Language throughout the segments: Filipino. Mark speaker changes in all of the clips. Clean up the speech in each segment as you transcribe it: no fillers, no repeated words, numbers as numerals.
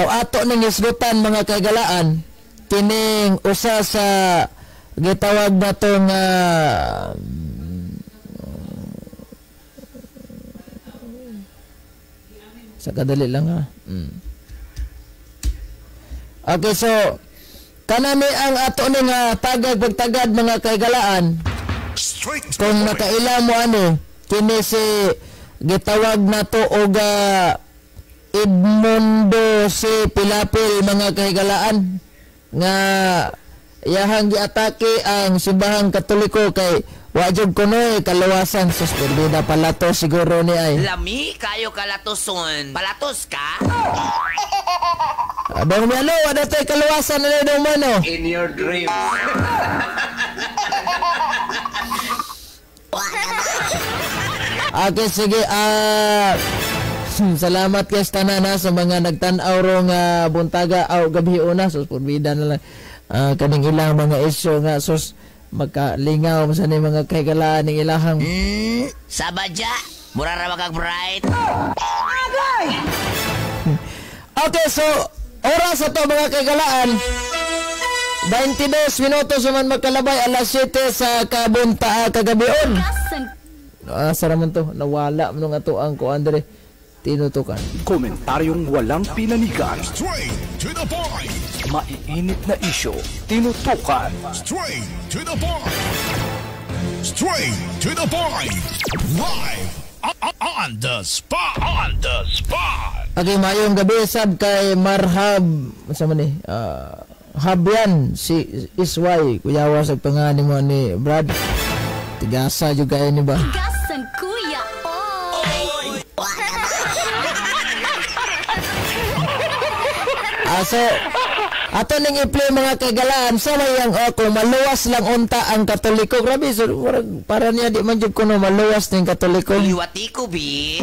Speaker 1: Now ato ning isgutan mga kaigalaan kining usa sa gitawag natong sa kadali lang ha. Okay, so kanami ang ato ning tagag pagtagad mga kaigalaan. Kung nakaila mo ano kini si gitawag nato og Edmundo si Pilapil mga kahigalaan nga iyahang giatake ang simbahang Katoliko kay wajud kunoy kalawasan sus perdida palato siguro ni ay
Speaker 2: lami kayo kalatoson palatos ka
Speaker 1: abang ano ada tay kalawasan na daw mano
Speaker 2: in your dreams.
Speaker 1: Okay, sige. Salamat kay tanan sa mga nagtan-aw ro nga buntaga aw gabi una sus purbida na lang kaning ilang mga isyu nga sus magkalingaw sa ni mga kaigalaan ning ilahang
Speaker 2: Sabadya, mura ra kag bright.
Speaker 1: Okay, so oras sa to mga kaigalaan 22 minutos man magkalabay alas 7 sa kabunta kagabion. Sara man to nawala man nga to ang ko Andre tinutukan.
Speaker 3: Komentaryong walang pinanigan.
Speaker 4: Straight to the point.
Speaker 3: Maiinit na isyo. Tinutukan.
Speaker 4: Straight to the point. Straight to the point. Live on the spot. On the spot.
Speaker 1: Okay, mayong gabi sab kay Marhab sa man ni Habyan si Isway kuyawa sa pangalan mo ni Brad. Tigasa juga ini ba?
Speaker 5: Tigasan kuya.
Speaker 1: So, ato ning i-play mga kagalaan sa mayang ako maluwas lang unta ang Katoliko. Grabe, so, para niya di man jud kuno maluwas ning Katoliko.
Speaker 2: Liwati ko bi.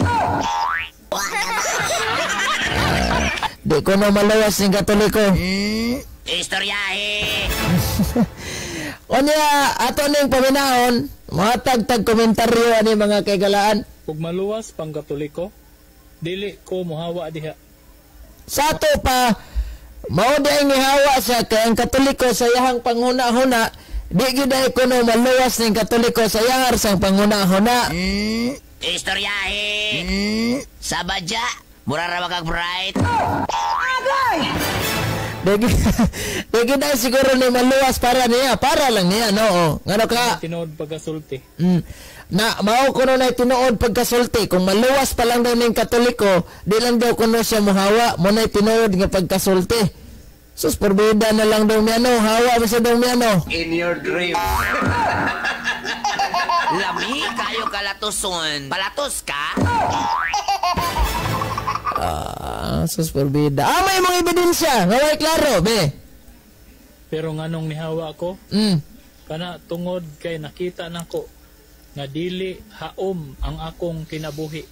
Speaker 1: Di kuno maluwas ning Katoliko.
Speaker 2: Istoryahe.
Speaker 1: Onya, ato ning paminahon, matag-tag komentaryo ani mga kagalaan.
Speaker 6: Ug maluwas pang Katoliko, dili ko mohawa diha.
Speaker 1: Sa ato pa mao day gihawa sa kay ang Katoliko sa iyang panghuna-huna di gyud ay kuno maluwas ning Katoliko sa iyang sang panghuna-huna.
Speaker 2: Istoryahe. Sabadya, mura ra kag bright.
Speaker 1: Di gyud ay siguro ni maluwas para niya, para lang niya no. Ngano ka?
Speaker 6: Tinuod pagkasulti.
Speaker 1: Na mao kuno na tinuod pagkasulti kung maluwas pa lang daw ning Katoliko di lang daw kuno siya mohawa mo na tinuod nga pagkasulti sus porbida na lang daw miano hawa sa daw miano
Speaker 2: in your dreams. Lami kayo kalatoson palatos ka
Speaker 1: sus porbida may mga ebidensya nga way klaro be
Speaker 6: pero nganong nihawa ko kana tungod kay nakita nako nga dili haom ang akong kinabuhi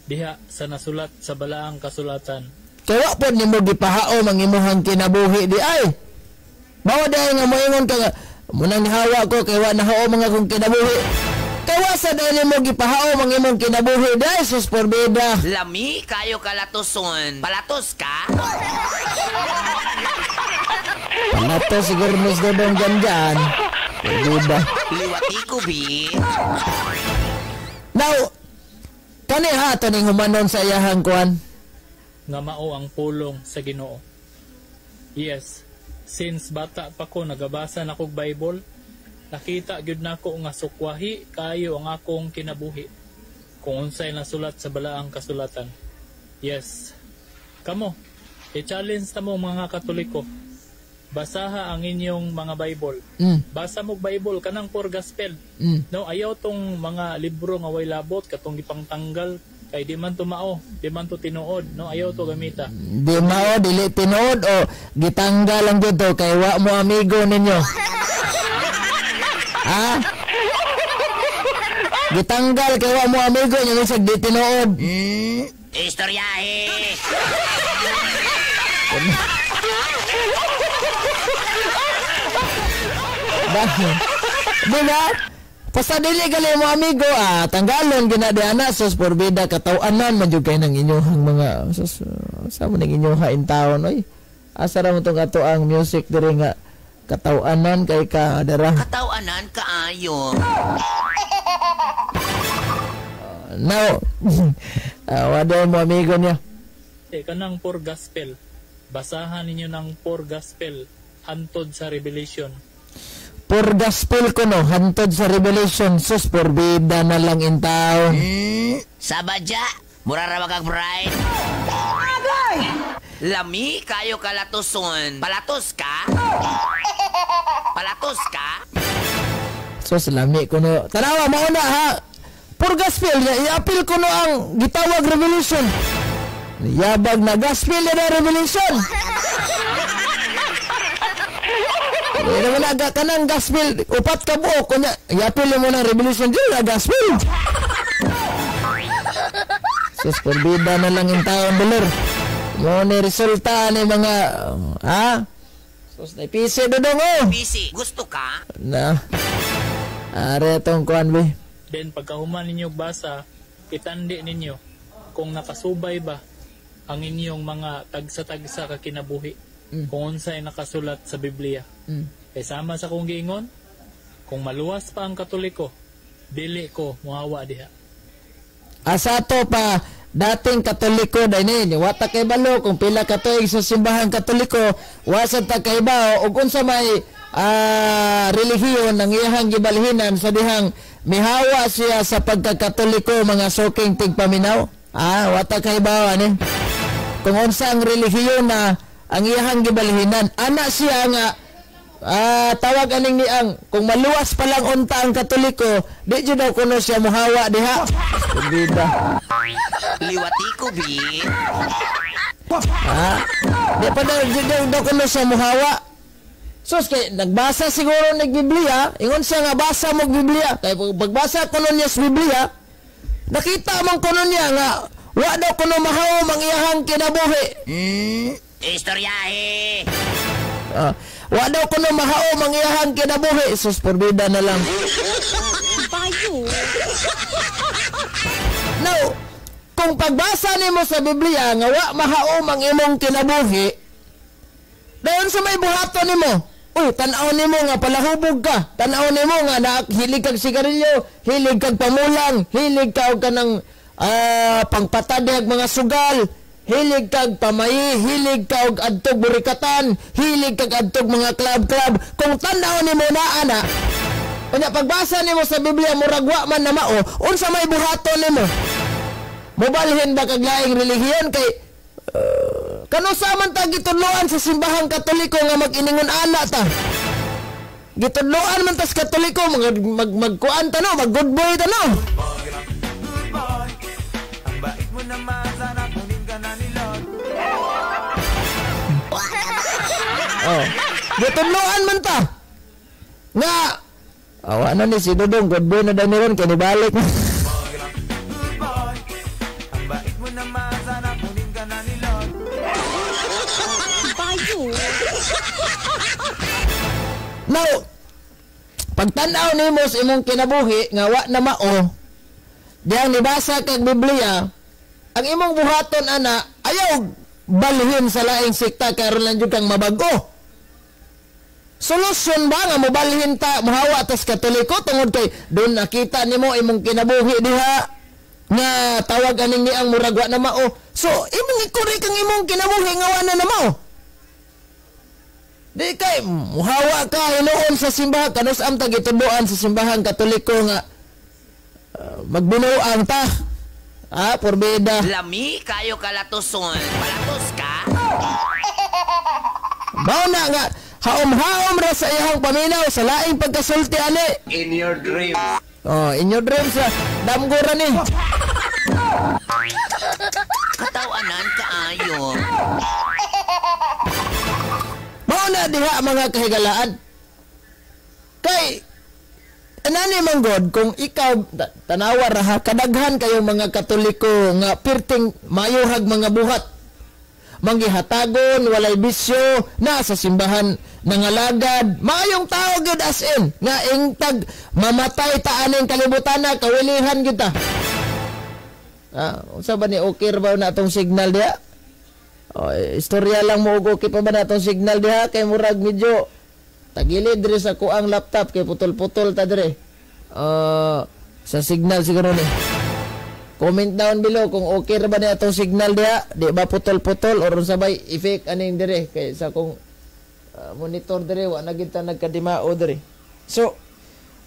Speaker 6: diha sa nasulat sa balaang kasulatan.
Speaker 1: Kaya po ni mo gipahaom ang imuhang kinabuhi di ay. Mao dahil nga moingon ka munang nihawa ko kay wa nahaom ang akong kinabuhi. Kaya sa dahil mo gipahaom ang imong kinabuhi di ay sus porbida.
Speaker 2: Lami kayo kalatoson palatos ka.
Speaker 1: Palatos siguro mas dodong dyan. Porbida.
Speaker 2: Liwati ko bi.
Speaker 1: Now, kani ha ito ning humanon sa iyahang kuan?
Speaker 6: Nga mao ang pulong sa Ginoo. Yes, since bata pa ko nagabasa na kog Bible, nakita gyud nako nga sukwahi kayo ang akong kinabuhi. Kung unsay nasulat sa balaang kasulatan. Yes. Kamo, i-challenge ta mo mga Katoliko. Basaha ang inyong mga Bible. Basa mo Bible kanang for gospel. No, ayaw tong mga libro nga way labot katong gipangtanggal kay di man to mao, di man to tinuod, no, ayaw to gamita.
Speaker 1: Di mao dili tinuod o gitanggal lang jud to kay wa mo amigo ninyo. Gitanggal kay wa mo amigo ninyo sa di tinuod.
Speaker 2: Istoryahe.
Speaker 1: Diba? Basta dili gali mo amigo, tanggalon ginadiana sus porbida katawanan man jud kay nang inyuhang mga sus sa mo nang inyuha in taon oy. Asa ra mo tong ato ang music diri nga katawanan kay ka dara.
Speaker 2: Katawanan kaayo.
Speaker 1: Now, wala mo amigo niya.
Speaker 6: Kanang poor gospel. Basahan ninyo ng poor gospel hantod sa Revelation.
Speaker 1: Poor gospel ko no, hantod sa Revelation, sus porbida na lang in tao.
Speaker 2: Sabadya, mura ra kag bride. Lami kayo kalatuson. Palatos ka? Palatos ka?
Speaker 1: Sus lami ko no. Tanawa mao na ha. Poor gospel niya, i-appeal ko no ang gitawag Revelation. Yabag na gospel na Revelation. Ito mo na kanang gospel, upat ka buo, kunya, i-appeal mo ng Revelation dito na gospel. Sus, porbida na lang yung taon dolor. Mo ni resulta ni mga, Sus, na PC dodong
Speaker 2: Busy, gusto ka?
Speaker 1: Na, are itong kuhan ba?
Speaker 6: Then pagkahuman ninyo basa, itandi ninyo kung nakasubay ba ang inyong mga tagsa-tagsa ka kinabuhi. Kung unsay nakasulat sa Biblia. Kay sama sa kong giingon, kung maluwas pa ang Katoliko, dili ko muhawa diha.
Speaker 1: Asa to pa dating Katoliko dahil wata kay balo kung pila ka tuig sa simbahan Katoliko, wasad ta kay bao ug unsa may relihiyon ng iyang gibalhinan sa dihang mihawa siya sa pagkakatoliko mga suking tigpaminaw. Wata kay bao ani. Kung unsa ang relihiyon na ang iyang gibalhinan, ana siya nga tawag aning ni ang kung maluwas pa lang unta ang Katoliko, di jud daw kuno siya muhawa diha. Bida.
Speaker 2: Liwati ko bi.
Speaker 1: Di pa daw kuno siya muhawa. Sus kay nagbasa siguro ng Biblia, ingon siya nga basa mo Biblia. Kay pagbasa kuno niya sa Biblia, nakita man kuno niya nga wa daw kuno mahaw ang iyang kinabuhi.
Speaker 2: Istoryahe.
Speaker 1: Wa daw kuno mahaw ang iyang kinabuhi. Sus porbida na lang.
Speaker 5: Payo.
Speaker 1: Now, kung pagbasa nimo sa Biblia nga wa mahaw ang imong kinabuhi, dayon sa may buhaton nimo. Uy, tan-aw nimo nga palahubog ka. Tan-aw nimo nga hilig kag sigarilyo, hilig kag pamulang, hilig ka og kanang pangpatadeg mga sugal, hilig kag pamayi, hilig ka og adtog burikatan, hilig kag adtog mga club. Kung tan-aw nimo na ana, unya pagbasa nimo sa Biblia murag wa man na mao, unsa may buhaton nimo? Mobalhin ba kag laing relihiyon kay kano sa man ta gitudloan sa simbahang Katoliko nga mag-iningon ana ta. Gitudloan man ta sa Katoliko magkuan ta no, mag-good boy ta no.
Speaker 7: Ang bait mo naman sana kunin ka na nilog.
Speaker 1: Gitudloan man ta. Nga awa na ni si Dudong, good boy na daw ni ron kay nibalik.
Speaker 7: Ang bait mo naman sana kunin ka na nilog.
Speaker 5: Payo.
Speaker 1: Now, pagtanaw nimo sa imong kinabuhi nga wa na mao, diyang nibasa kag Biblia, ang imong buhaton ana ayaw balhin sa laing sikta karon lang jud kang mabag-o. Solusyon ba nga mobalhin ta muhawa tas Katoliko tungod kay doon nakita nimo imong kinabuhi diha nga tawag aning ni ang murag wa na mao. So imong ikuri kang imong kinabuhi nga wa na mao. Di kay muhawa ka hinuon sa simbahan kanus am ta gituduan sa simbahan Katoliko nga magbinuang ta. Porbida.
Speaker 2: Lami kayo kalatuson. Palatos ka?
Speaker 1: Mao na nga haom-haom ra sa iyang paminaw sa laing pagkasulti ani.
Speaker 2: In your dreams.
Speaker 1: In your dreams damgura ni.
Speaker 2: Katawanan kaayo.
Speaker 1: Mao na diha mga kahigalaan. Kay anani man god kung ikaw tanawa ra ha kadaghan kayo mga Katoliko nga pirting mayuhag mga buhat. Manggihatagon walay bisyo na sa simbahan nangalagad, maayong tao gyud as in nga ingtag mamatay ta aning kalibutan na kawilihan gyud ta. Unsa ba ni okay ra ba na atong signal diha? Istorya lang mo okay pa ba na atong signal diha kay murag medyo tagilid diri sa kuang laptop kay putol-putol ta diri. Sa signal siguro ni. Comment down below kung okay ra ba ni atong signal diha, di ba putol-putol or sabay effect aning diri kay sa kung monitor diri wa na gid ta nagkadimao diri. So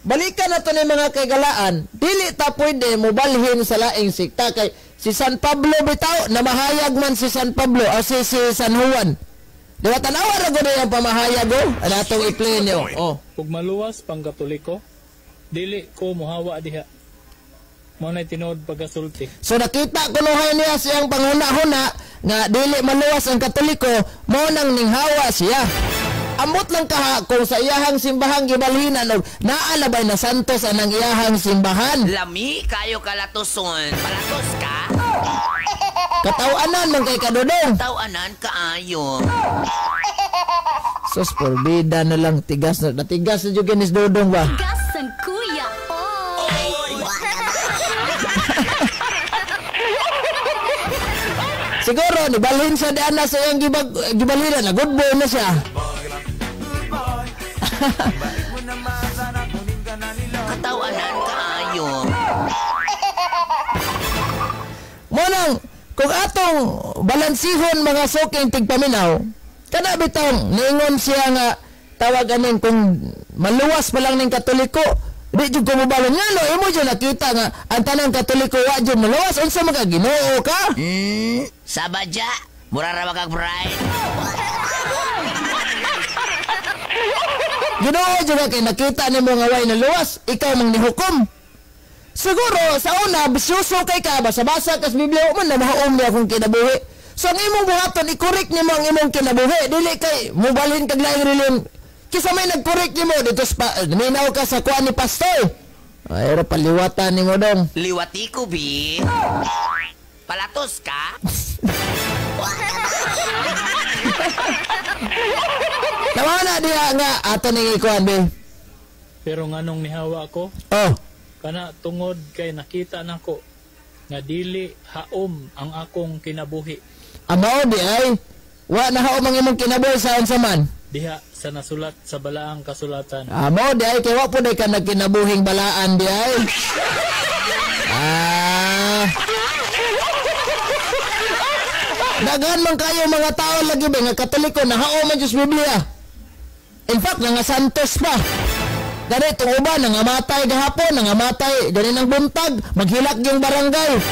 Speaker 1: balikan nato ni mga kagalaan, dili ta pwede mo balhin sa laing sikta kay si San Pablo bitaw namahayag man si San Pablo o si San Juan. Di ba tanawa ra gud ang pamahayag atong i-play niyo.
Speaker 6: Ug maluwas pang Katoliko, dili ko mohawa diha. Mo na tinuod pagasulti.
Speaker 1: So nakita ko nuhay niya siyang panghuna-huna nga dili maluwas ang Katoliko, mo nang ninghawa siya. Amot lang kaha kung sa iyahang simbahan gibalhinan og naalabay na santos anang iyahang simbahan.
Speaker 2: Lami kayo kalatuson. Palatos ka?
Speaker 1: Katawanan man kay kadudong.
Speaker 2: Tawanan kaayo.
Speaker 1: Sus porbida na lang tigas na jud ginis dudong ba.
Speaker 5: Gasan kuya.
Speaker 1: Siguro ni balhin sa diana sa iyang gibalhinan na good boy na siya.
Speaker 2: Katawanan kaayo.
Speaker 1: Monang kung atong balansihon mga suking tigpaminaw, kana bitong niingon siya nga tawag aning kung maluwas pa lang ning Katoliko, di jud ko mobalon nga no imo jud nakita nga ang tanang Katoliko wa jud maluwas unsa man ka Ginoo ka?
Speaker 2: Sabadya, mura ra kag bride.
Speaker 1: Ginoo jud kay nakita nimo nga way na luwas, ikaw mang nihukom. Siguro sa una bisyoso kay ka basa-basa kas Biblia man na mahuom niya akong kinabuhi. So ang imong buhaton i-correct nimo ang imong kinabuhi, dili kay mobalhin kag laing reliyon. Kisa may nag-correct nimo dito sa minaw ka sa kuan ni pastor. Ay ra paliwatan nimo dong.
Speaker 2: Liwati ko bi. Palatos ka?
Speaker 1: Tama na diha nga ato ning ikuan be.
Speaker 6: Pero nganong nihawa ko, kana tungod kay nakita nako nga dili haom ang akong kinabuhi.
Speaker 1: Amao di ay wa na haom ang imong kinabuhi sa unsa man.
Speaker 6: Diha sa nasulat sa balaang kasulatan.
Speaker 1: Amao di ay kay wa pud ka nagkinabuhing balaan di ay. Daghan man kayo mga tao lagi ba nga Katoliko na haom man Diyos Biblia. In fact, nga santos pa. Gani itong uban, nangamatay gahapon, nangamatay, gani ng buntag, maghilak yung barangay.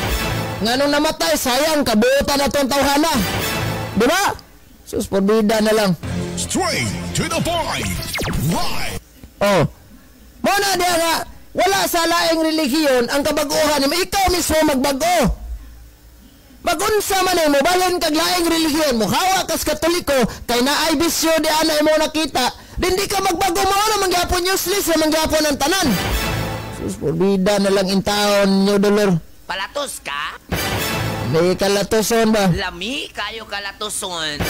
Speaker 1: Nga nung namatay, sayang, kabuutan na itong tawhana. Diba? Sus, porbida na lang.
Speaker 4: Straight to the point. Live.
Speaker 1: Muna diya nga, wala sa laing relihiyon ang kabaguhan, ikaw mismo magbago. Magunsa man mo, balon kag laing relihiyon mo, hawa kas Katoliko, kay naay bisyo di anay mo nakita, hindi ka magbago mo na mangyapon useless na mangyapon ang tanan. Sus, porbida na lang in taon nyo, dolor.
Speaker 2: Palatos ka?
Speaker 1: May kalatoson ba?
Speaker 2: Lami kayo kalatuson.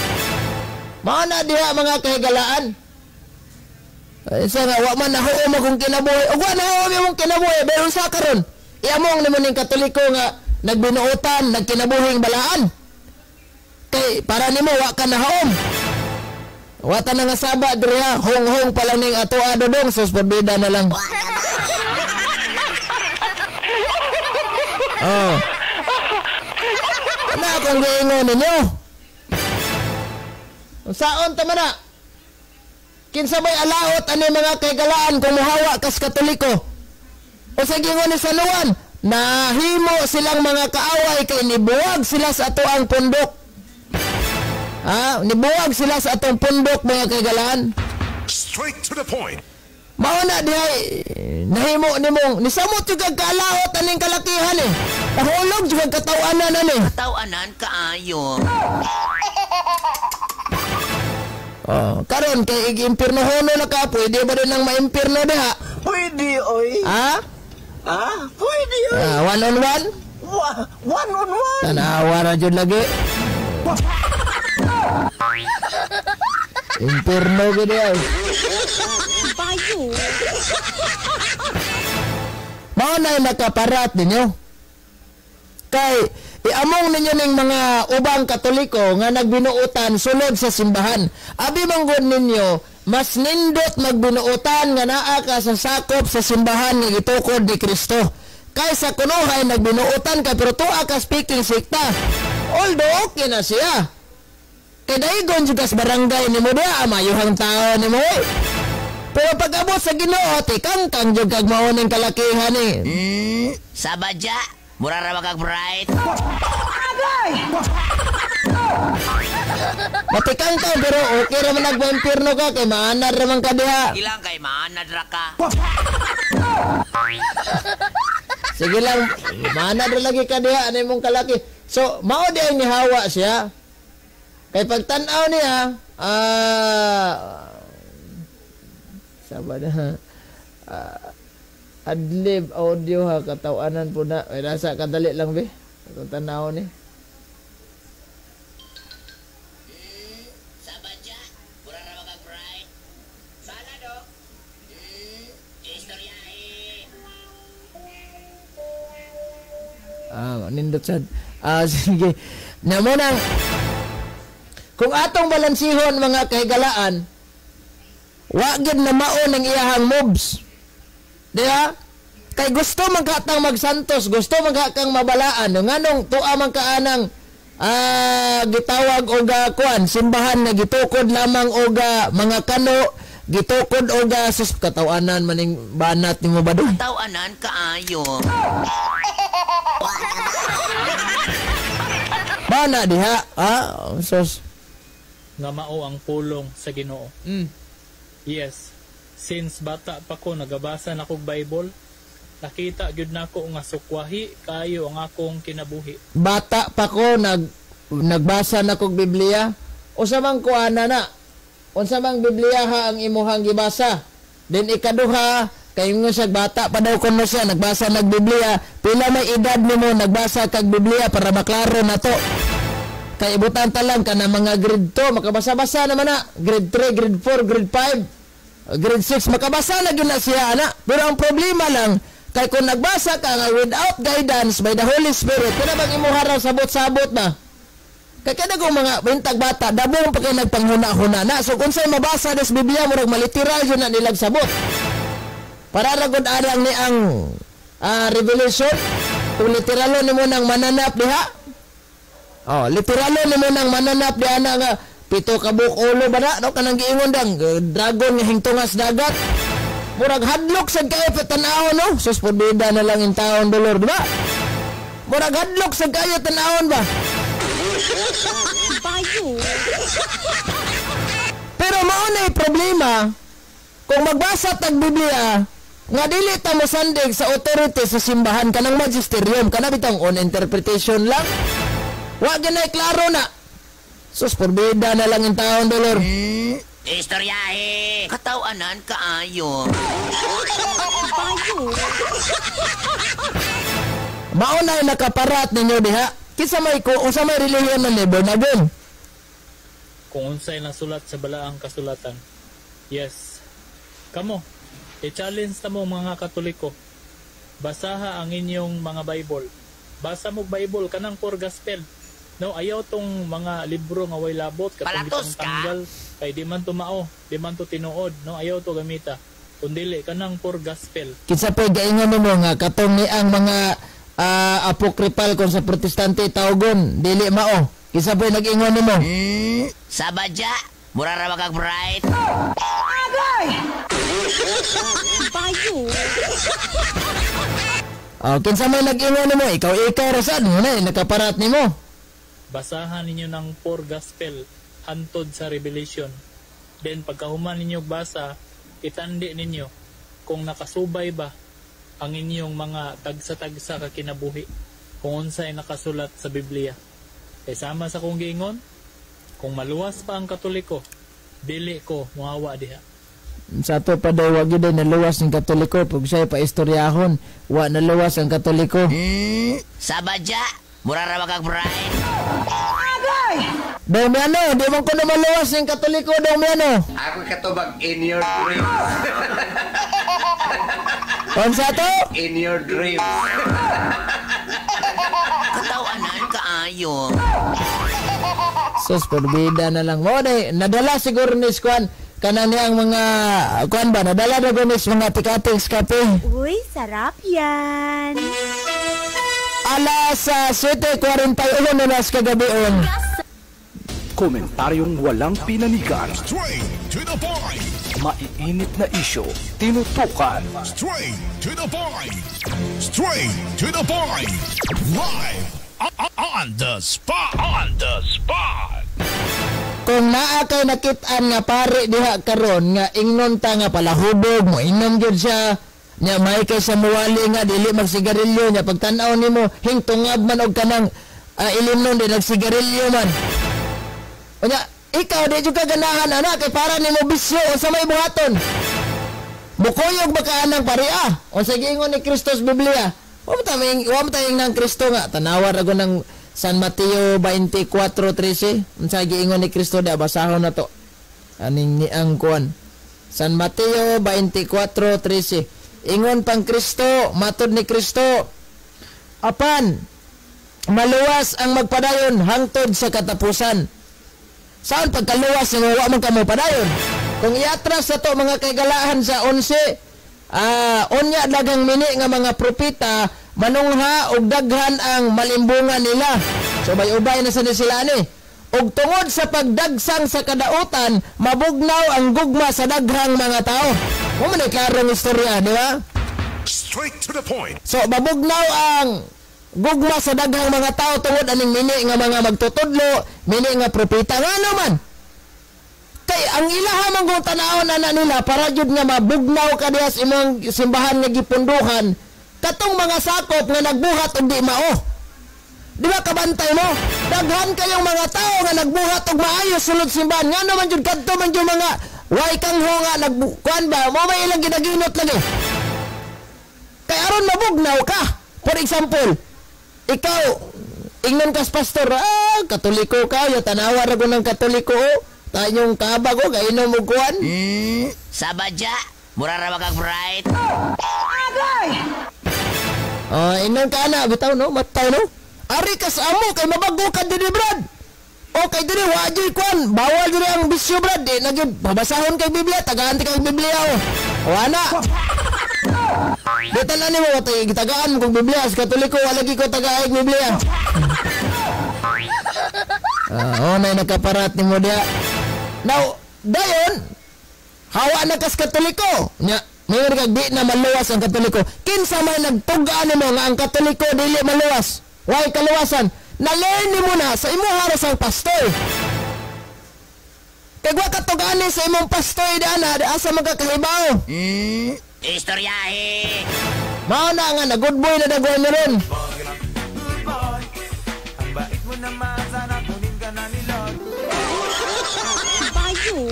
Speaker 1: Mana diha mga kahigalaan? Ay, sa nga, wa man nahuom akong kinabuhi. O wa nahuom yung kinabuhi, pero sa karon, iamong naman yung Katoliko nga, nagbinuutan, nagkinabuhing balaan. Kay, para nimo, wa ka nahuom. Wata na nga saba, diriha, hong-hong pa lang ning ato adodong, sus, porbida na lang. Ano akong giingon ninyo? Saon tama na? Kinsabay alaot ani mga kagalaan kung muhawa kas Katoliko. O sa gingon ni San Juan, nahimo silang mga kaaway kay nibuwag sila sa atoang pundok. Nibuwag sila sa atong pundok mga kagalaan.
Speaker 4: Straight to the point.
Speaker 1: Mauna dihay nahimo nimong nisamot jud kag kaalaot aning kalakihan eh. Nahulog jud kag katawanan ani.
Speaker 2: Tawanan kaayo.
Speaker 1: Karon kay impierno hono na ka, pwede ba rin ang maimpierno diha?
Speaker 8: Pwede, oy. Pwede, oy.
Speaker 1: One on one?
Speaker 8: One on one.
Speaker 1: Tanawa na jud lagi. Inferno gid ay.
Speaker 5: Payo.
Speaker 1: Mao na nakaparat ninyo. Kay iamong ninyo ning mga ubang Katoliko nga nagbinuotan sulod sa simbahan. Abi manggod ninyo, mas nindot magbinuotan nga naa ka sa sakop sa simbahan nga gitukod ni Kristo. Kaysa kunuhay nagbinuotan ka pero tuwa ka speaking sikta. Although okay na siya. Kay daigon jud sa barangay nimo dia amayuhang tao nimo. Pero pag abot sa Ginoo, tikang jud kag mao ning kalakihan ni.
Speaker 2: Sabadya, mura ra kag bright.
Speaker 1: Matikang ka pero okay ra man nagvampirno ka kay maanad ra man ka diha.
Speaker 2: Ilang kay maanad ra ka.
Speaker 1: Sige lang, maanad ra lagi ka diha anay mong kalaki. So, mao di ang nihawa siya. Kay pagtan-aw niya, sabada adlib audio ha katawanan po na ay nasa kadali lang be kung tanaw ni
Speaker 2: Sabadya, mura ra kag bright. Sana do. Istoryahe.
Speaker 1: nindot sad sige namo nang kung atong balansihon mga kahigalaan wa gid na mao ning iyahang moves. Diha? Kay gusto man katang magsantos, gusto man kang mabalaan, nganong tuwa man kaanang gitawag og kuan, simbahan nga gitukod lamang og mga kano, gitukod og sus katawanan maning banat nimo ba doy?
Speaker 2: Tawanan kaayo.
Speaker 1: Bana diha, sus
Speaker 6: Nga mao ang pulong sa Ginoo. Yes, since bata pa ko nagabasa na kog Bible, nakita gyud nako nga sukwahi kayo ang akong kinabuhi.
Speaker 1: Bata pa ko nagbasa na kog Biblia. Usa man kuana na. Unsa mang Biblia ha ang imuhang gibasa. Then ikaduha kay nga siya bata pa daw kuno siya nagbasa nag Biblia. Pila may edad nimo nagbasa kag Biblia para maklaro na to. Kay ibutan ta lang kana mga grade 2 makabasa-basa naman na. Grade 3, grade 4, grade 5, grade 6 makabasa na gyud na siya ana. Pero ang problema lang kay kung nagbasa ka nga without guidance by the Holy Spirit, kana bang imo haraw sabot-sabot ba? Kay kada kong mga bintag bata, dabong pa kay nagpanghuna-huna na. So kung sa'y mabasa des Biblia, murag maliteral yun na nilag sabot. Para ragod arang ni ang Revelation, kung literalo ni mo nang mananap diha, literalo ni mo nang mananap diha na nga, 7 ka buok ulo ba na? No? Kanang giingon dang, dragon nga hingtungas dagat. Murag hadlok sa kayo tanahon, no? Sus, pudida na lang yung taon dolor, di ba? Murag hadlok sa kayo tanahon ba?
Speaker 5: Payo.
Speaker 1: Pero mauna yung problema, kung magbasa tag Biblia, nga dili ta mo sandig sa authority sa simbahan, kanang magisterium, kanang bitang on interpretation lang, wa ganay klaro na. Sus, pudida na lang yung taon dolor.
Speaker 2: Istoryahe. Katawanan kaayo.
Speaker 5: Payo.
Speaker 1: Mauna yung nakaparat ninyo diha. Kisa may usa may relihiyon na libo na gun.
Speaker 6: Kung unsay nasulat sa balaang kasulatan. Yes. Kamo, i-challenge ta mo mga Katoliko. Basaha ang inyong mga Bible. Basa mo Bible kanang pure gospel. No, ayaw tong mga libro nga way labot katong bitang tanggal kay di man tumao, di man to tinuod, no? Ayaw to gamita. Kundili kanang pure gospel.
Speaker 1: Kinsa pay gaingon nimo nga katong ni ang mga apocryphal kung sa protestante tawgon dili mao. Kinsa pay nag-ingon nimo?
Speaker 2: Sabadya, mura ra kag bright.
Speaker 5: Payo.
Speaker 1: Kinsa may nag-ingon nimo? Ikaw ra sad mo na nakaparat nimo.
Speaker 6: Basahan ninyo ng pure gospel hantod sa Revelation. Then pagkahuman ninyo basa, itandi ninyo kung nakasubay ba ang inyong mga tagsa-tagsa ka kinabuhi kung unsay nakasulat sa Biblia. Kay sama sa kong giingon, kung maluwas pa ang Katoliko, dili ko muawa diha.
Speaker 1: Sa ato pa daw wag gyud naluwas ng Katoliko pag siya pa istoryahon, wa naluwas ang Katoliko.
Speaker 2: Sabadya, mura ra kag bright.
Speaker 1: Domiano, di man ko na maluwas yung Katoliko, Domiano.
Speaker 2: Ako katubag in your dreams.
Speaker 1: Unsa to?
Speaker 2: In your dreams. Katawanan kaayo.
Speaker 1: Sus, porbida na lang. Mo day, nadala siguro ni Squan kanang niyang mga kuan ba nadala na gunis mga tikatis kape.
Speaker 5: Uy, sarap yan.
Speaker 1: Alas 7:41 oras kagabion.
Speaker 3: Komentaryong walang pinanigan.
Speaker 4: Straight to the point.
Speaker 3: Maiinit na isyo, tinutukan.
Speaker 4: Straight to the point. Straight to the point. Live on the spot. On the spot.
Speaker 1: Kung naa kay nakit-an nga pare diha karon nga ingnon ta nga palahubog mo inom gyud siya nya may kay sa muwali nga dili magsigarilyo nya pagtan-aw nimo hingtungab man og kanang ilimnon di nagsigarilyo man. Unya ikaw di jud ka ganahan ana kay para nimo bisyo unsa may buhaton. Bukuyog ba ka anang paria? Unsa giingon ni Kristo sa Biblia? Wa mo tayong nang Kristo nga tanawar ako ng San Mateo 24:13. Unsa giingon ni Kristo da basahon na to. Aning ni ang kuan. San Mateo 24:13. Ingon pang Kristo, matod ni Kristo. Apan maluwas ang magpadayon hangtod sa katapusan. Saan pagkaluwas mo wa man kamo padayon? Kung iatras sa to mga kaigalahan sa 11, unya dagang mini nga mga propeta manungha og daghan ang malimbungan nila. So bay-ubay na sa sila ni. Og tungod sa pagdagsang sa kadautan, mabugnaw ang gugma sa daghang mga tao. Mo man klarong istorya, di ba?
Speaker 4: Straight to the point.
Speaker 1: So mabugnaw ang gugma sa daghang mga tao tungod aning mini nga mga magtutudlo, mini nga propeta nga naman. Kay ang ilaha man kung tanawon na nila para jud nga mabugnaw ka diha sa imong simbahan nga gipunduhan. Katong mga sakop nga nagbuhat og di mao. Di ba kabantay mo? Daghan kayong mga tao nga nagbuhat og maayo sulod simbahan. Nga naman jud kadto man jud mga way kang ho nga nagkuan ba? Mo may ilang ginaginot lagi. Kay aron mabugnaw ka. For example, ikaw ingnon kas pastor, Katoliko ka, yo tanawar ako ng Katoliko. Tanyong kabag o gainom mo kuan.
Speaker 2: Sabadya, mura ra kag bright.
Speaker 1: Inon ka na, bitaw no, mataw no. Ari kas amo kay mabago ka diri brad. O kay diri wa jud kuan, bawal diri ang bisyo brad. Di na gyud babasahon kay Biblia, tagaan ti kay Biblia o. Wala. Dito na nimo tay gitagaan kung Biblia sa Katoliko wala gi ko tagaig Biblia. Nay nakaparat nimo dia. Now, dayon hawa na kas Katoliko. Nya mayor kag di na maluwas ang Katoliko. Kinsa may nagtugaan nimo nga ang Katoliko dili maluwas? Way kaluwasan. Na-learn nimo na sa imo haras ang pastor. Kay wa katugaan ni sa imong pastor dana asa magkakahibaw.
Speaker 2: Istoryahe.
Speaker 1: Mao na nga na good boy na dagwan na ron.
Speaker 7: Ang bait mo naman, sana kunin ka na ni Lord.
Speaker 5: Bayo.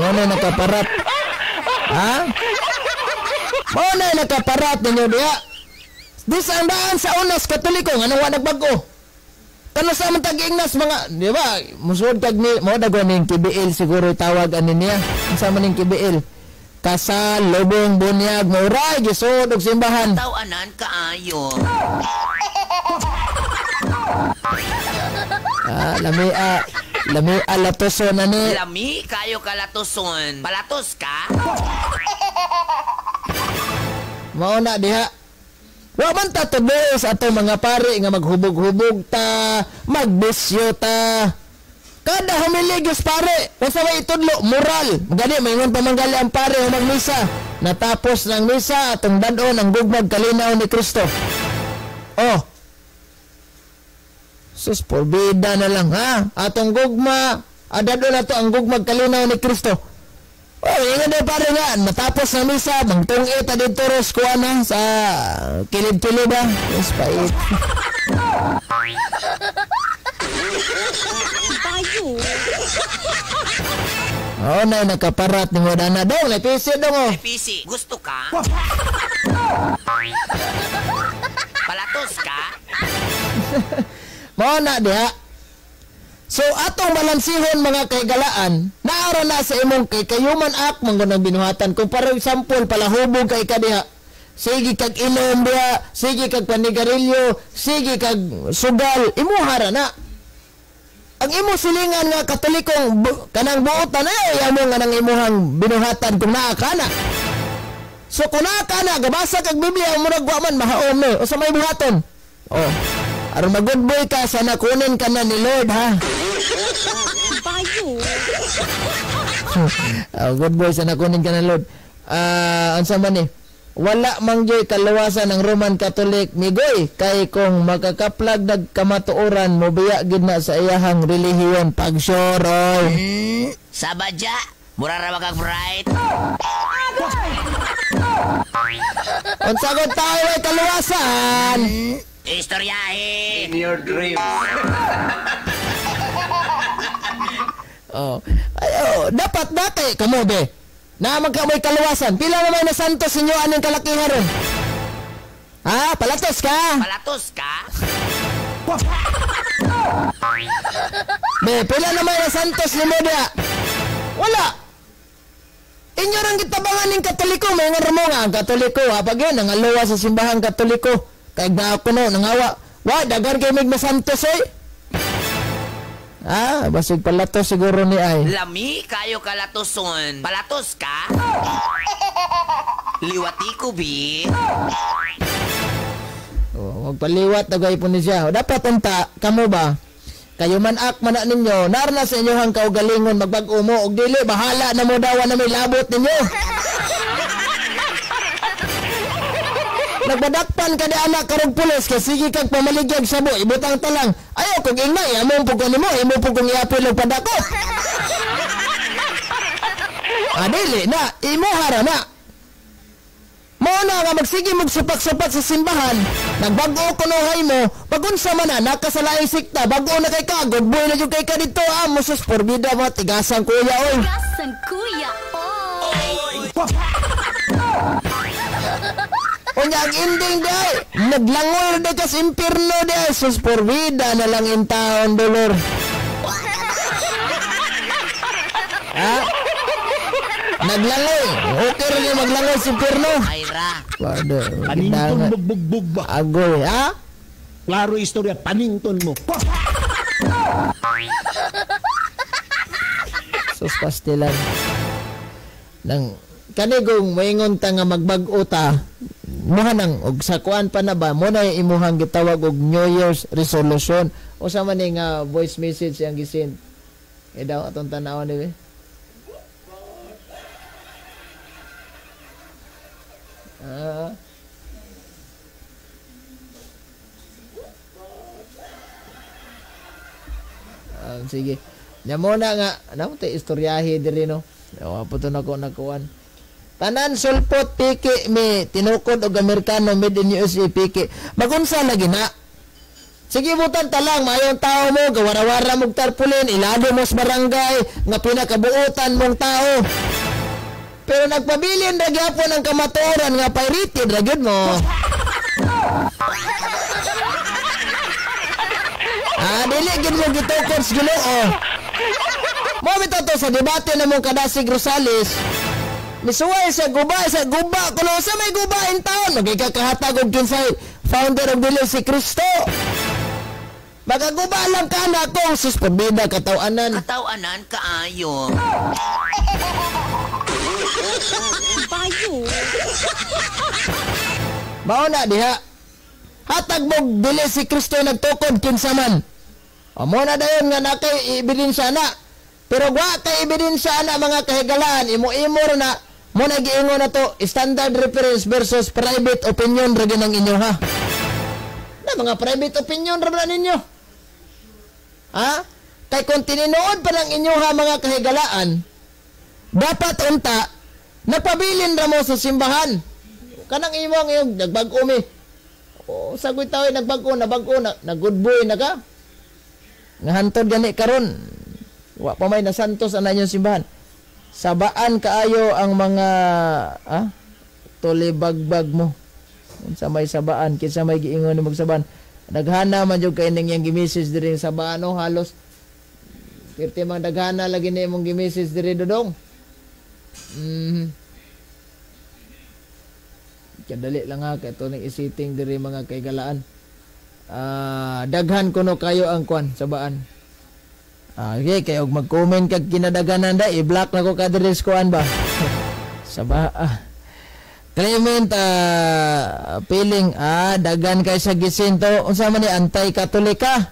Speaker 1: Ano nakaparat? Ha? Mao na nakaparat ninyo diha. Di sa andaan sa unas Katoliko nga wa nagbago. Kano sa man tag-ingnas mga, di ba? Musud kag ni mo dagwan ning KBL siguro tawag ani niya. Unsa man ning KBL? Kasal, lubong, bunyag, mauray, gisod og simbahan.
Speaker 2: Tawanan kaayo.
Speaker 1: Lami alatoson na ni.
Speaker 2: Lami kayo kalatuson. Palatos ka?
Speaker 1: Mao na diha. Wa man ta tuloy sa ato mga pare nga maghubog-hubog ta, magbisyo ta. Kada humiligos pare, unsa may itudlo moral. Gani maingon pa manggali ang pare magmisa. Natapos ng misa atong dad-on ang gugmag kalinaw ni Kristo. Oh. Sus porbida na lang ha. Atong gugma, dad-on nato ang gugmag kalinaw ni Kristo. Oh, ingon na pare nga, matapos ng misa, magtungit na dito ros kuha na sa kilid-kilid ba? Yes, pait.
Speaker 5: Bayo.
Speaker 1: Oo na, nakaparat ni mo na dong, lepisi dong oh.
Speaker 2: PC, gusto ka? Palatos ka?
Speaker 1: Mao na diha. So atong balansihon mga kahigalaan, naara na sa imong kayuman ak manggunang binuhatan. Kung para example palahubog kay kadiha. Sige kag inom diha, sige kag panigarilyo, sige kag sugal, imuhara na. Ang imo silingan nga katolikong kanang buotan ay amo nga nang imuhang binuhatan kung naa ka na. So kung naa ka na, gabasa kag Biblia, murag wa man mahaom ni o sa may buhaton. Oh. Aron mag-good boy ka, sana kunin ka na ni Lord, ha?
Speaker 5: Bayo.
Speaker 1: Good boy, sana kunin ka na Lord. Ansa man eh? Wala mangyoy kaluwasan ng Roman Catholic migoy kay kung makakaplag nagkamatuoran mo biya gid na sa iyahang relihiyon pagsoroy.
Speaker 2: Sabadya, mura ra kag bright.
Speaker 1: Unsa gud tayo ay kaluwasan?
Speaker 2: Istoryahe.
Speaker 8: In your dreams.
Speaker 1: Ayo, dapat dati kamo be. Na magkamoy kaluwasan. Pila naman na santos inyo anong kalakihan ron? Ha? Palatos ka?
Speaker 2: Palatos ka?
Speaker 1: Be, pila naman na santos ni Moda? Wala. Inyo rang gitabangan ng Katoliko. May nga ramo nga ang Katoliko. Pag yun, nangaluwa sa simbahang Katoliko. Kaig na ako no, nangawa. Wa, dagan kayo may masantos eh. Basig palatos siguro ni ay.
Speaker 2: Lami kayo kalatoson. Palatos ka? Liwati ko, bi.
Speaker 1: Magpaliwat na gay po ni siya. Dapat unta, kamo ba? Kayo man ak man na ninyo, narna sa inyohang kaugalingon magbag-o mo, og dili, bahala na mo dawa na may labot ninyo. Nagbadakpan ka di anak karong pulis kay sige kag pamaligyag sabo ibutang talang ayo kung ingna among pugon nimo imo pugong iapil og padako. Dili na imo hara na. Mo na nga magsige magsupak-supak sa simbahan nagbag-o kunohay mo pagunsa man na nakasalaing sikta bag-o na kay ka good boy na jud kay ka dito musos porbida mo tigasan kuya oy.
Speaker 5: Tigasan kuya oy.
Speaker 1: Unya ang ending day, naglangoy na ka sa impirno day, sus por vida na lang in taon, dolor. Ha? Naglangoy. Okay rin yung maglangoy sa impirno.
Speaker 2: Ayra.
Speaker 8: Panington mo bugbog ba?
Speaker 1: Agoy, ha?
Speaker 8: Klaro istorya, panington mo.
Speaker 1: Sus pastilan. Nang kanigong maingon ta nga magbag-o ta, muha nang og sakuan pa na ba mo na imuhang gitawag og New Year's resolution o sa man nga voice message yang gisend daw atong tan-aw ni sige nya mo na nga namo tay istoryahe diri no apo to nako nakuan. Tanan sulpot piki mi tinukod og Amerikano made in USA piki. Magunsa lagi na. Sige butan talang mayong tao mo gawara-wara mong tarpulin ilado mo sa barangay nga pinakabuutan mong tao. Pero nagpabilin ra gyapon ang kamatuoran nga pirated ra gyud mo. Dili gyud mo gitukod sa Ginoo. Mo bitaw to sa debate na mong Kadasig Rosales. Misuway sa guba kuno sa may guba in taon magikakahatag og kinsay founder of Belief si Kristo. Magaguba lang ka na kung suspendida katawanan
Speaker 2: kaayo.
Speaker 5: Bayo.
Speaker 1: Mao na diha. Hatag mo Belief si Kristo nagtukod kinsa man. Amo na dayon nga nakay ebidensya na. Pero wa kay ebidensya na mga kahigalaan imo-imo na mo nagiingon na to standard reference versus private opinion ra gyud ang inyo ha. Na mga private opinion ra ninyo. Ha? Kay kung tininood pa ng inyo ha mga kahigalaan dapat unta napabilin ra mo sa simbahan. Kanang imong yung nagbag-o mi. O sagoy tawo nagbag-o na good boy na ka. Nga hantod gani karon. Wa pa may nasantos ana inyong simbahan. Sabaan kaayo ang mga tulibagbag mo. Unsa may sabaan, kinsa may giingon ni magsabaan. Daghana man jud kay ning yang gimisis diri sa baano halos. Pirti mang daghana lagi ni imong gimisis diri dodong. Kadali lang nga kay ning isiting diri mga kaigalaan. Daghan kuno kayo ang kwan sa baan. Okay, kayo mag-comment kag kinadaganan da, i-block na ko kadiri kuan ba. Sa Clement feeling dagan kay sa gisinto unsa man ni anti-katolika.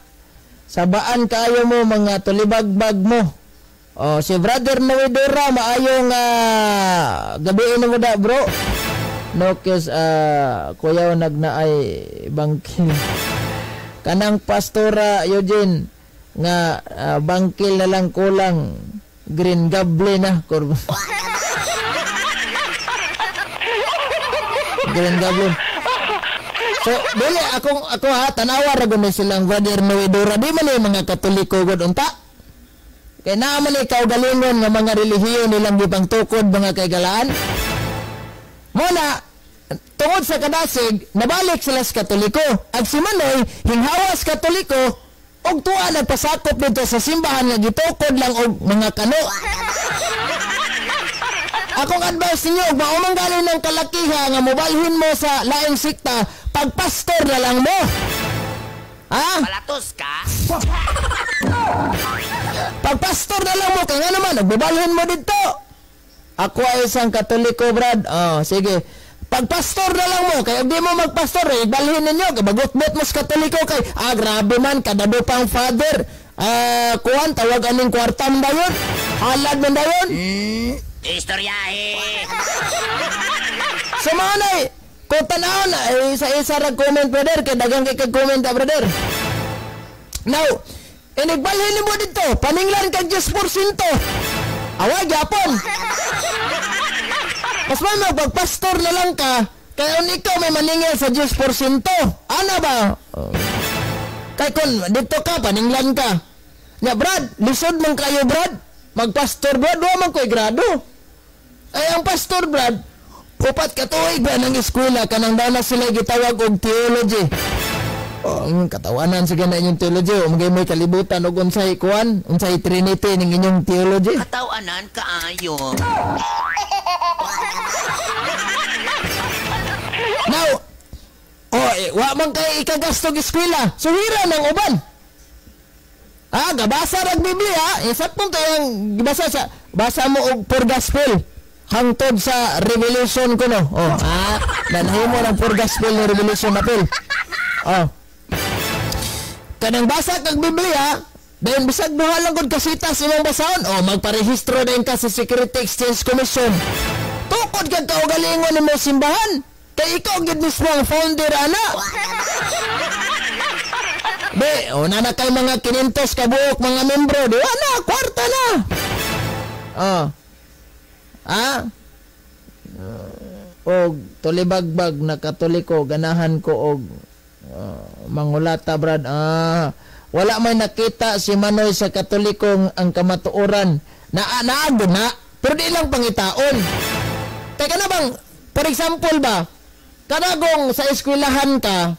Speaker 1: Sabaan kayo mo mga tulibagbag mo. Si Brother Noidora maayong gabiin mo da bro. No kes kuyaw nagnaay bangkil. Kanang pastora Eugene nga bangkil na lang kulang Green Goblin na Green Goblin. So, dili ako tanawa ra gud silang Brother Noidora. Di man ni mga Katoliko gud unta. Kay naa man ikaw galingon nga mga relihiyon nilang gipang tukod mga kaigalaan. Muna tungod sa kadasig nabalik sila sa Katoliko. Ag si Manoy hinghawas Katoliko og tuwa nagpasakop dito sa simbahan nga gitukod lang og mga kano. Akong advice ninyo, maumang galing ng kalakiha nga mobalhin mo sa laing sikta, pagpastor na lang mo.
Speaker 2: Palatos ka?
Speaker 1: Pagpastor na lang mo, kaya nga naman, nagbabalhin mo dito. Ako ay isang Katoliko, Brad. Sige. Pagpastor na lang mo, kaya di mo magpastor, ibalhin ninyo, kabagot-bot mo sa Katoliko kay, grabe man, kadado pang father. Kuhan, tawag aning kwartam na yun? Halad man na yun?
Speaker 2: Istoryahe.
Speaker 1: So mga nay, kung tanahon, isa-isa ra comment brother, kaya dagang kay kag-comment brother. Now, inigbalhin mo dito, paninglan kag 10%. Awag yapon. Mas may magpagpastor na lang ka, kaya ikaw may maningil sa 10%. Ano ba? Kaya kung dito ka, paninglan ka. Ya Brad, lisod mong kayo Brad. Magpastor Brad, doon man ko'y grado. Ay ang pastor Brad, upat katuig ba ng eskwela, kanang dana sila gitawag og theology. Katawanan sige na inyong theology, magay mo'y kalibutan og unsay kuan, unsay trinity ning inyong theology.
Speaker 2: Katawanan kaayo.
Speaker 1: Now, wa man kay ikagastog eskwela, suhira ng uban. Gabasa rag Biblia, isapon kayang gibasa sa basa mo og pure gospel hangtod sa Revelation kuno. Nanahimo ng pure gospel ni Revelation apil. Kanang basa kag Biblia, dayon bisag duha lang gud kasita sa imong basahon, magparehistro din ka sa Security Exchange Commission. Tukod kag kaugalingon nimo simbahan. Kay ikaw gid mismo ang founder ana. Be, na kay mga 500 kabuok mga membro, di na, kwarta na. Og tulibagbag na Katoliko, ganahan ko og mangulata Brad. Wala may nakita si Manoy sa Katolikong ang kamatuoran. Naagod na, pero di lang pangitaon. Teka na bang, for example ba, kadagong sa eskwelahan ka,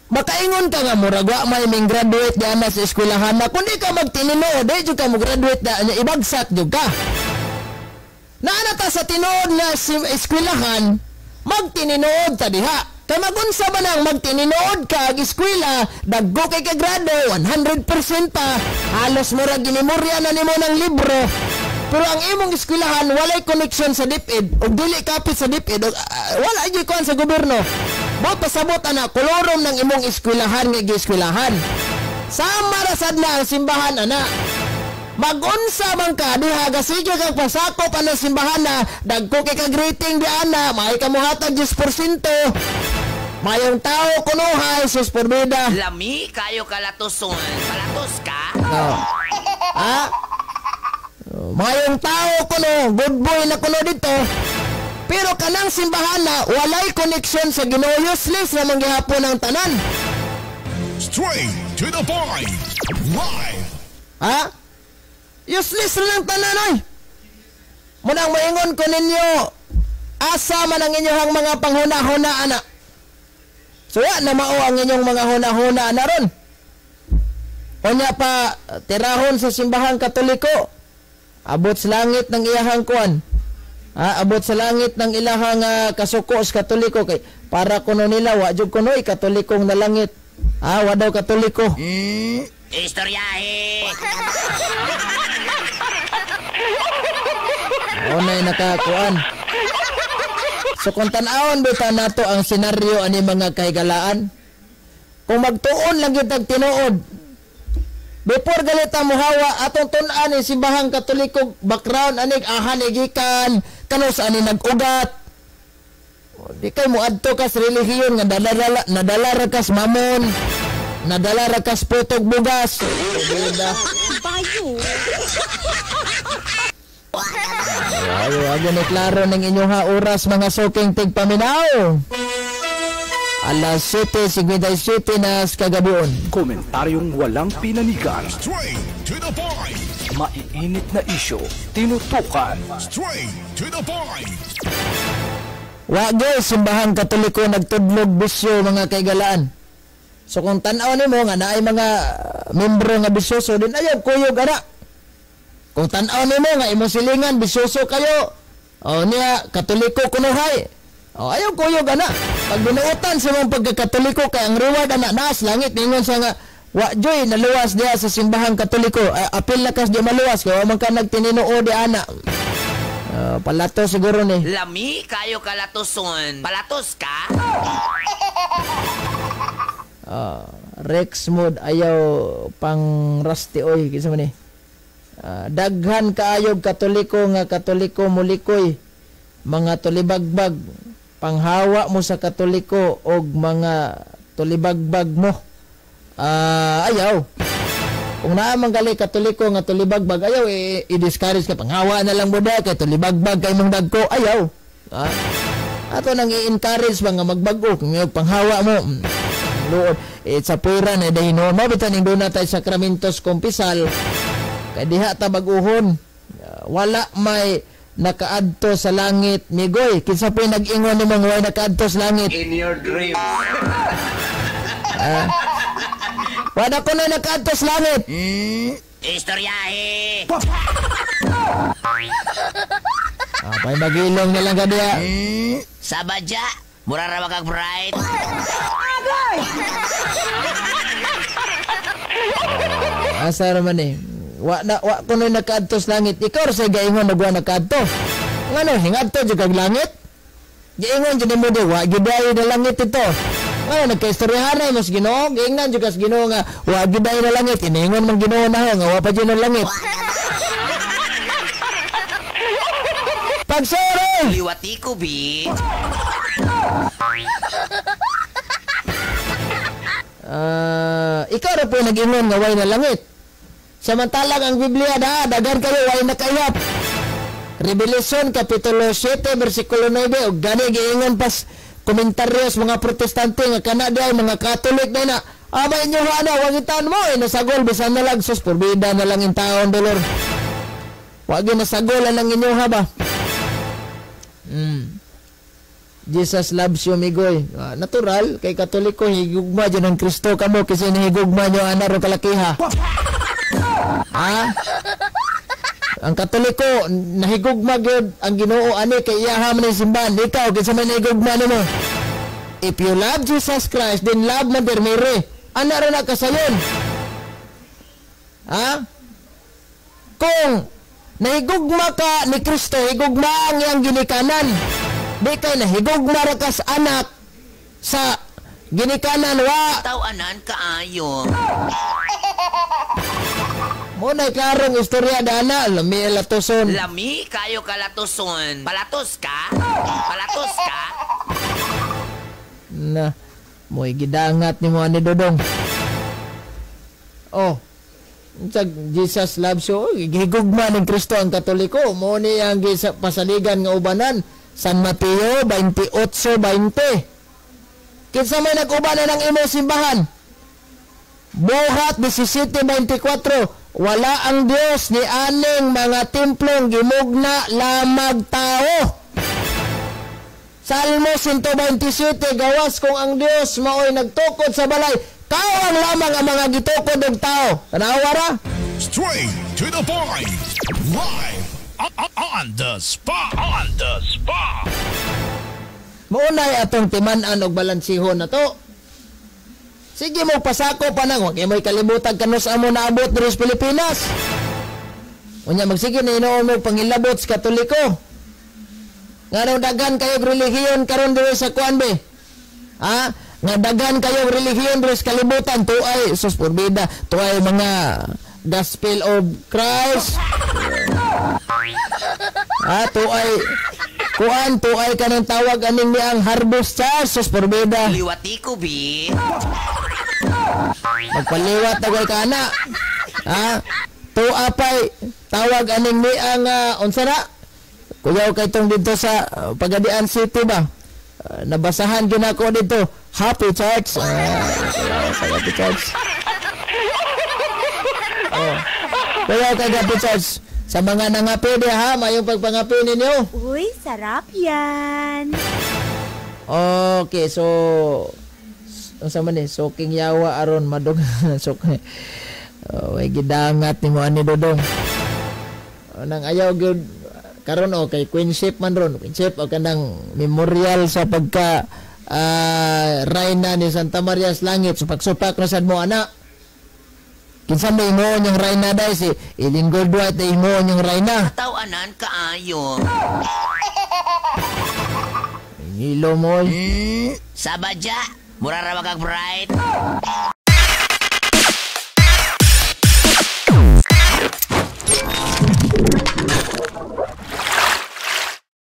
Speaker 1: makaingon ka nga muragwa may ming graduate diyan sa eskwelahan na kundi ka magtininood, di ka mo graduate na ibagsak jud ka. Naanata sa tinood na eskwelahan, magtininood ta diha. Kay magunsa ba nang magtininood ka ag eskwela, daggo kay ka grado 100% pa, halos mura ginimorya na nimo ng libro. Pero ang imong eskwelahan walay connection sa DepEd ug dili kapit sa DepEd, wala gyud kuan sa gobyerno. Bot pasabot ana kolorom ng imong eskwelahan nga gieskwelahan. Sama ra sad na ang simbahan ana. Magunsa man ka diha gasige kag pasakop ana simbahan na dagko kay kag rating di ana, may kamuhatag 10%. Mayong tao kunuhay sus porbida.
Speaker 2: Lami kayo kalatuson. Palatos ka?
Speaker 1: Mayong tao kuno, good boy na kuno dito. Pero kanang simbahan na walay connection sa Ginoo, useless na manggihapon ang tanan.
Speaker 4: Straight to the point. Live.
Speaker 1: Useless na lang tanan ay. Munang maingon ko ninyo, asa man ang inyong mga panghuna-huna ana. So wa na mao ang inyong mga huna-huna na ron. Unya pa tirahon sa simbahang Katoliko. Abot sa langit ng iyahang kuan. Abot sa langit ng ilahang kasuko sa Katoliko kay para kuno nila wa jud kunoy Katolikong na langit. Wa daw Katoliko.
Speaker 2: Istoryahe.
Speaker 1: Onay nakakuan. So kung tan-awon bitaw nato ang senaryo ani mga kahigalaan, kung magtuon lang gyud tinuod, before galita mo hawa atong tun-an ni simbahang Katoliko background anig ahan igikan kano sa ani nag-ugat. Di kay mo adto kas relihiyon nga nadala ra kas mamon, nadala ra kas putog bugas.
Speaker 5: Bayo.
Speaker 1: Ayaw ni klaro ng inyong oras mga suking tigpaminaw. Alas 7:57 na kagabuon.
Speaker 3: Komentaryong walang pinanigan.
Speaker 4: Straight to the point.
Speaker 3: Maiinit na isyo, tinutukan.
Speaker 4: Straight to the point.
Speaker 1: Wagay simbahang Katoliko nagtudlog bisyo mga kaigalaan. So kung tan-aw nimo nga naay mga membro nga bisyoso din ayaw kuyog ana. Kung tan-aw nimo nga imo silingan bisyoso kayo. Niya Katoliko kunuhay. Ayaw kuyog ana. Pag binuutan sa mga pagkakatoliko kay ang reward ana naas langit ningon sa nga wa joy naluwas diha sa simbahang Katoliko. Apil lakas di maluwas kay wa man ka nagtinuod di ana. Palato siguro ni.
Speaker 2: Lami kayo kalatuson. Palatos ka?
Speaker 1: Rex mode ayaw pang rusty oy kinsa man ni. Daghan kaayog Katoliko nga Katoliko mulikoy mga tulibagbag panghawa mo sa Katoliko og mga tulibagbag mo. Ayaw. Kung naamang gali Katoliko nga tulibagbag ayaw i-discourage ka panghawa na lang mo da kay tulibagbag kay mong dagko ayaw. Ato nang i-encourage mga magbago kung panghawa mo. Luod sa puira na dahinon mabitan ning duna tay sakramentos kumpisal kay diha ta baguhon. Wala may nakaadto sa langit migoy kinsa pa nag-ingon nimo nga nakaadto sa langit
Speaker 7: In your dreams.
Speaker 1: wala ko na nakaadto sa langit.
Speaker 2: Istoryahe.
Speaker 1: Pay magilong na lang ka diha.
Speaker 2: Sa badya, mura ra kag bright.
Speaker 1: Asa raman eh. Wa ko na nakaadto sa langit. Ikaw sa gaingon nagwa nakaadto. Ngano hingadto jud kag langit? Giingon jud mo de wa giday na langit ito. Ngano nagkaistoryahan na mas Ginoo, giingnan jud kas Ginoo nga wa giday na langit. Iningon man Ginoo na nga wa pa jud na langit. Pagsoro!
Speaker 2: Liwati ko bi.
Speaker 1: Ikaw ra po nag-ingon nga way na langit. Samantalang ang Biblia dagan kayo way nakayap. Revelation Kapitulo 7 versikulo 9 og gani giingon pas komentaryos mga protestante nga kana day mga Katolik na abay inyo ana wangitan mo nasagol bisan na lang sus porbida na lang in taon dolor. Wa gyud nasagol lang inyo ha ba. Jesus loves you migoy. Natural kay Katoliko higugma jud ang Kristo kamo kasi nahigugma nyo ana ro kalakiha. Ang Katoliko nahigugma gyud ang Ginoo ani kay iyaha man simbahan. Ikaw kinsa man nahigugma nimo? If you love Jesus Christ then love Mother Mary. Ana ra na kasayon. Kung nahigugma ka ni Kristo, higugma ang iyang ginikanan. Di kay nahigugma ra kas anak sa ginikanan wa.
Speaker 2: Tawanan kaayo.
Speaker 1: Mo na klarong istorya dana lami latuson.
Speaker 2: Lami kayo kalatuson. Palatos ka? Palatos ka?
Speaker 1: Na mo'y gidangat ni mo ani Dodong. Jesus loves you. Higugma ng Kristo ang Katoliko. Mo ni ang pasaligan nga ubanan. San Mateo 28:20. Kinsa may nag-ubanan ng imo simbahan? Buhat 17:24. Wala ang Dios ni aning mga templong gimugna lamag tao. Salmo 127, gawas kung ang Dios mao'y nagtukod sa balay, kawan lamang ang mga gitukod ng tao. Tanawa ra?
Speaker 4: Straight to the point. Live on the spot. On the spot.
Speaker 1: Maunay atong timan-an og balansihon na to. Sige mo pasako pa nang, wag mo'y kalibutan kanus amo naabot diri sa Pilipinas. Unya magsige na inoon mo pangilabot sa Katoliko. Nga dagan kayo relihiyon karon diri sa kuan be. Ha? Nga dagan kayo relihiyon diri sa kalibutan tuay sus porbida, tuay mga Gospel of Christ. Tuay kuan tuay kanang tawag aning ni ang Harvest Church sus porbida.
Speaker 2: Liwati ko, bi.
Speaker 1: Magpaliwat agay kana. Tuapay tawag aning ni ang unsa na? Kuyaw kay tong dito sa Pagadian City ba? Nabasahan gyud ako dito. Happy Church. Happy Church. Kuyaw kay Happy Church. Sa mga nangapi di ha, mayong pagpangapi ninyo.
Speaker 5: Uy, sarap yan.
Speaker 1: Okay, so unsa man ni soking yawa aron madug sok. Way gidangat ni mo ani Dodong. Nang ayaw gyud karon kay Queenship man ron. Queenship o kanang memorial sa pagka Reyna ni Santa Maria sa Langit. So pagsupak na sad mo ana. Kinsa may mo yung Reyna dai si Iling Goldwhite dai mo yung Reyna.
Speaker 2: Tawanan kaayo.
Speaker 1: Hilo mo.
Speaker 2: Sabadya, mura ra magag bright.